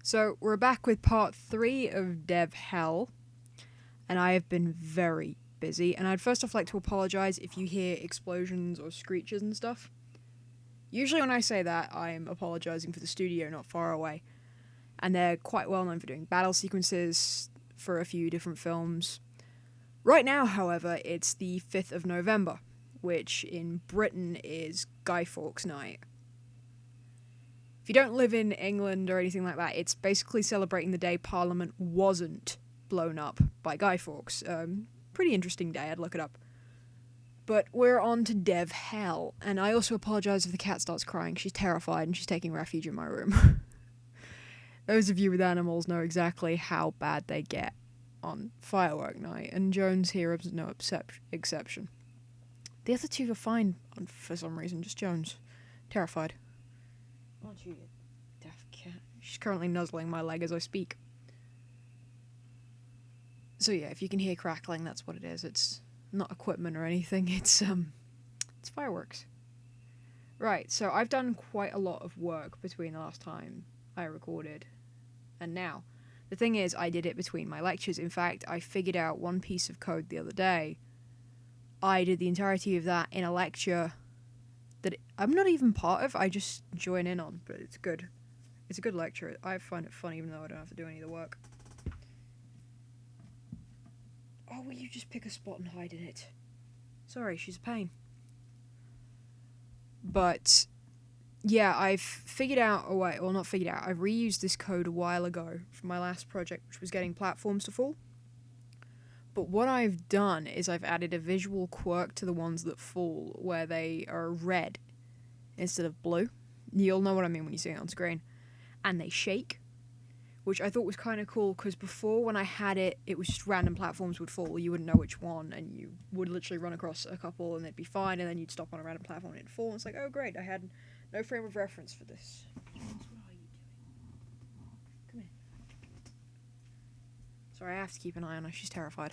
So we're back with part 3 of Dev Hell, and I have been very busy. And I'd first off like to apologize if you hear explosions or screeches and stuff. Usually when I say that, I'm apologizing for the studio not far away. And they're quite well known for doing battle sequences for a few different films. Right now, however, it's the 5th of November, which in Britain is Guy Fawkes Night. If you don't live in England or anything like that, it's basically celebrating the day Parliament wasn't blown up by Guy Fawkes. Pretty interesting day, I'd look it up. But we're on to Dev Hell, and I also apologise if the cat starts crying. She's terrified and she's taking refuge in my room. Those of you with animals know exactly how bad they get on firework night, and Jones here is no exception. The other two are fine for some reason, just Jones. Terrified. Aren't you, you deaf cat? She's currently nuzzling my leg as I speak. So yeah, if you can hear crackling, that's what it is. It's not equipment or anything, it's fireworks. Right, so I've done quite a lot of work between the last time I recorded and now. The thing is, I did it between my lectures. In fact, I figured out one piece of code the other day. I did the entirety of that in a lecture that I'm not even part of, I just join in on, but it's good. It's a good lecture. I find it fun even though I don't have to do any of the work. Oh, will you just pick a spot and hide in it? Sorry, she's a pain. But, yeah, I've figured out a way, well, not figured out, I've reused this code a while ago from my last project, which was getting platforms to fall. But what I've done is I've added a visual quirk to the ones that fall, where they are red instead of blue. You'll know what I mean when you see it on screen. And they shake, which I thought was kind of cool, because before when I had it, it was just random platforms would fall. You wouldn't know which one, and you would literally run across a couple and they'd be fine, and then you'd stop on a random platform and it'd fall. And it's like, oh great, I had no frame of reference for this. What are you doing? Come here. Sorry, I have to keep an eye on her. She's terrified.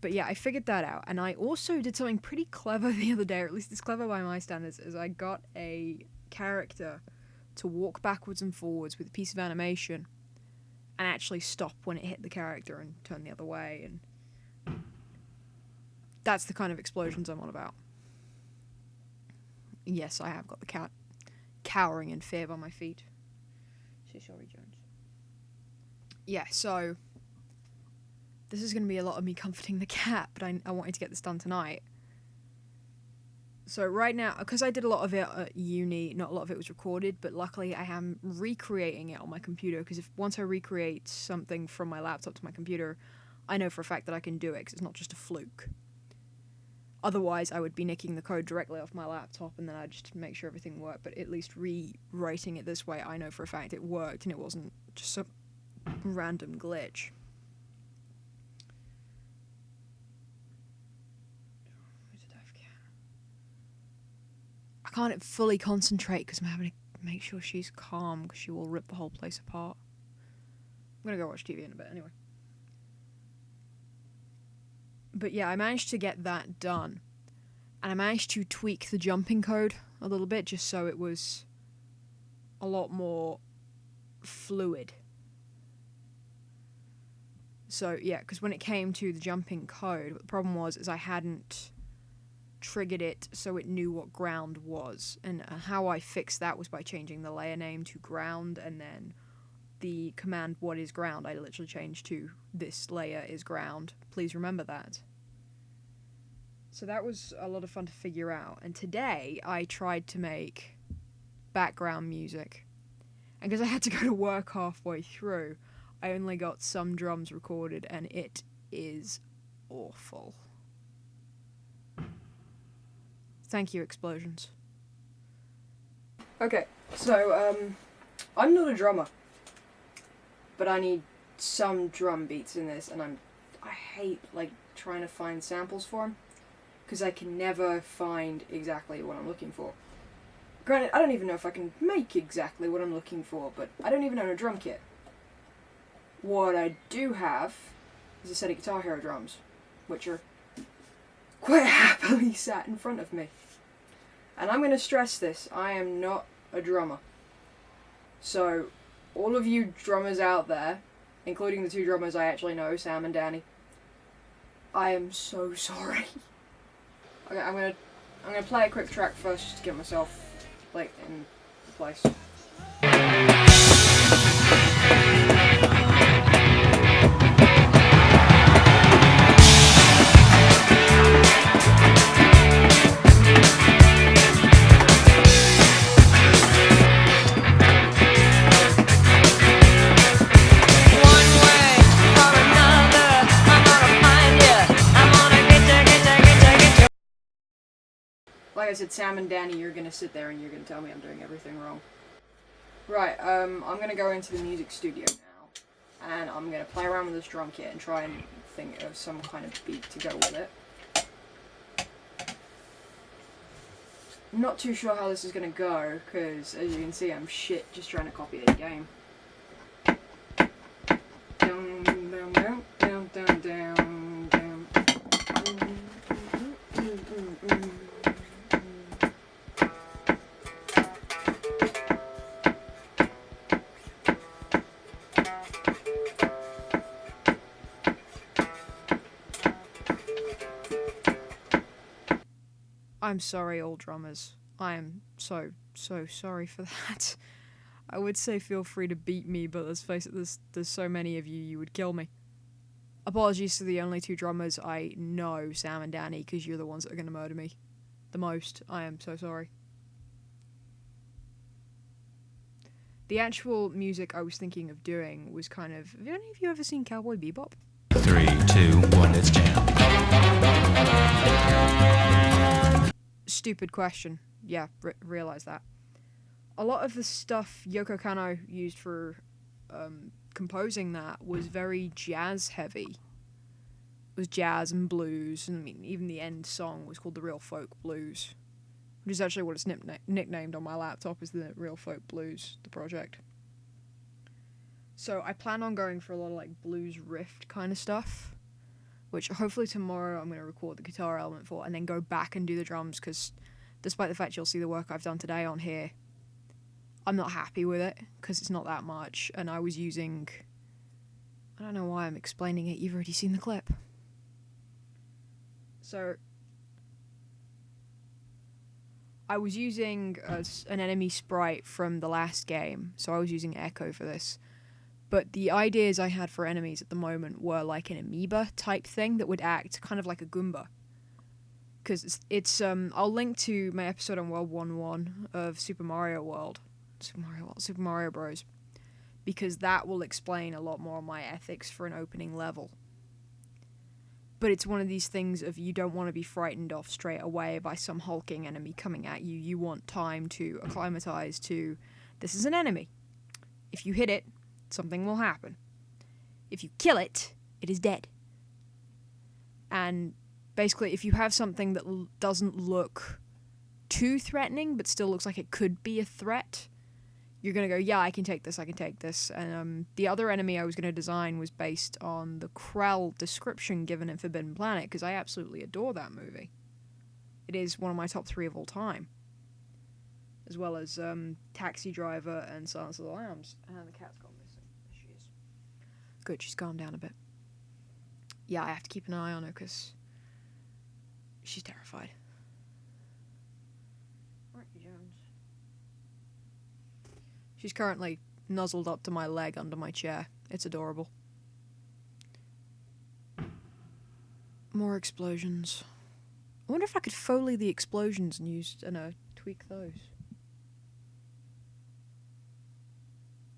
But yeah, I figured that out, and I also did something pretty clever the other day, or at least it's clever by my standards, is I got a character to walk backwards and forwards with a piece of animation and actually stop when it hit the character and turn the other way, and that's the kind of explosions I'm on about. Yes, I have got the cat cowering in fear by my feet. Say sorry, Jones. Yeah, so this is going to be a lot of me comforting the cat, but I wanted to get this done tonight. So right now, because I did a lot of it at uni, not a lot of it was recorded, but luckily I am recreating it on my computer, because once I recreate something from my laptop to my computer, I know for a fact that I can do it, because it's not just a fluke. Otherwise, I would be nicking the code directly off my laptop, and then I'd just make sure everything worked, but at least rewriting it this way, I know for a fact it worked, and it wasn't just some random glitch. I can't fully concentrate because I'm having to make sure she's calm, because she will rip the whole place apart. I'm gonna go watch TV in a bit anyway. But yeah, I managed to get that done. And I managed to tweak the jumping code a little bit, just so it was a lot more fluid. So yeah, because when it came to the jumping code, what the problem was is I hadn't triggered it so it knew what ground was, and how I fixed that was by changing the layer name to ground, and then the command what is ground I literally changed to this layer is ground, please remember that. So that was a lot of fun to figure out, and today I tried to make background music, and because I had to go to work halfway through, I only got some drums recorded, and it is awful. Thank you, explosions. Okay, so, I'm not a drummer, but I need some drum beats in this, and I hate, trying to find samples for them, because I can never find exactly what I'm looking for. Granted, I don't even know if I can make exactly what I'm looking for, but I don't even own a drum kit. What I do have is a set of Guitar Hero drums, which are quite happily sat in front of me. And I'm going to stress this, I am not a drummer. So all of you drummers out there, including the two drummers I actually know, Sam and Danny, I am so sorry. Okay, I'm gonna play a quick track first just to get myself like in place. Like I said, Sam and Danny, you're gonna sit there and you're gonna tell me I'm doing everything wrong. Right, I'm gonna go into the music studio now, and I'm gonna play around with this drum kit and try and think of some kind of beat to go with it. I'm not too sure how this is gonna go, because as you can see, I'm shit just trying to copy the game. Down, down, down, down, down, down, down. I'm sorry, all drummers. I am so sorry for that. I would say feel free to beat me, but let's face it, there's so many of you, you would kill me. Apologies to the only two drummers I know, Sam and Danny, because you're the ones that are going to murder me the most. I am so sorry. The actual music I was thinking of doing was kind of... Have any of you ever seen Cowboy Bebop? 3, 2, 1, let's jam. Stupid question. Yeah, realize that. A lot of the stuff Yoko Kanno used for composing that was very jazz heavy. It was jazz and blues, and I mean, even the end song was called The Real Folk Blues, which is actually what it's nicknamed on my laptop, is The Real Folk Blues, the project. So I plan on going for a lot of like blues riff kind of stuff, which hopefully tomorrow I'm going to record the guitar element for, and then go back and do the drums, because despite the fact you'll see the work I've done today on here, I'm not happy with it, because it's not that much, and I was using... I don't know why I'm explaining it, you've already seen the clip. So, I was using an enemy sprite from the last game, so I was using Echo for this. But the ideas I had for enemies at the moment were like an amoeba type thing that would act kind of like a Goomba. Because it's I'll link to my episode on World 1-1 of Super Mario Bros. Because that will explain a lot more of my ethics for an opening level. But it's one of these things of you don't want to be frightened off straight away by some hulking enemy coming at you. You want time to acclimatize to, this is an enemy. If you hit it, something will happen. If you kill it, it is dead. And basically, if you have something that doesn't look too threatening, but still looks like it could be a threat, you're going to go, yeah, I can take this. And the other enemy I was going to design was based on the Krell description given in Forbidden Planet, because I absolutely adore that movie. It is one of my top 3 of all time. As well as Taxi Driver and Silence of the Lambs. And the cat's gone missing. There she is. Good, she's calmed down a bit. Yeah, I have to keep an eye on her, because she's terrified. Aren't you, Jones? She's currently nuzzled up to my leg under my chair. It's adorable. More explosions. I wonder if I could Foley the explosions and tweak those.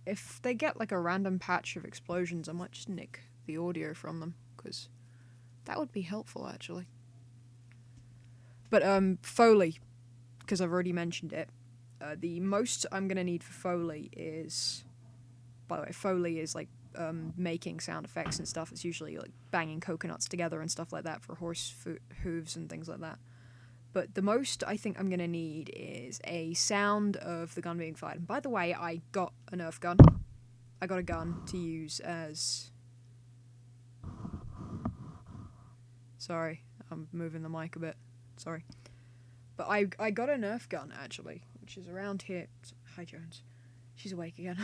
If they get like a random patch of explosions, I might just nick the audio from them, because that would be helpful actually. But Foley, because I've already mentioned it, the most I'm going to need for Foley is... By the way, Foley is like making sound effects and stuff. It's usually like banging coconuts together and stuff like that for horse hooves and things like that. But the most I think I'm going to need is a sound of the gun being fired. And by the way, I got a Nerf gun. I got a gun to use as... Sorry, I'm moving the mic a bit. Sorry. But I got a Nerf gun, actually, which is around here. Hi, Jones. She's awake again.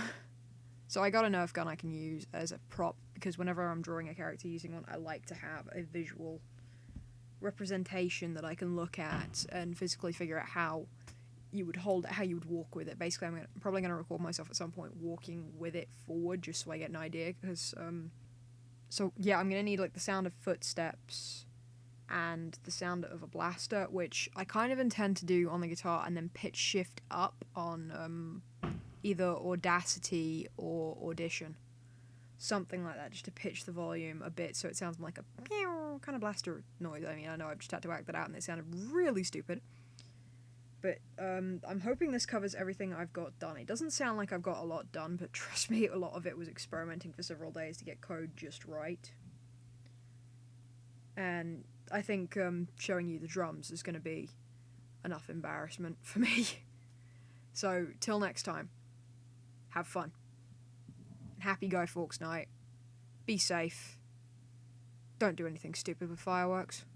So I got a Nerf gun I can use as a prop, because whenever I'm drawing a character using one, I like to have a visual representation that I can look at and physically figure out how you would hold it, how you would walk with it. Basically, I'm probably going to record myself at some point walking with it forward, just so I get an idea, because, so yeah, I'm going to need, like, the sound of footsteps and the sound of a blaster, which I kind of intend to do on the guitar and then pitch shift up on, either Audacity or Audition. Something like that, just to pitch the volume a bit so it sounds like a pew kind of blaster noise. I mean, I know I've just had to act that out and it sounded really stupid. But I'm hoping this covers everything I've got done. It doesn't sound like I've got a lot done, but trust me, a lot of it was experimenting for several days to get code just right. And I think showing you the drums is going to be enough embarrassment for me. So, till next time, have fun. Happy Guy Fawkes night. Be safe. Don't do anything stupid with fireworks.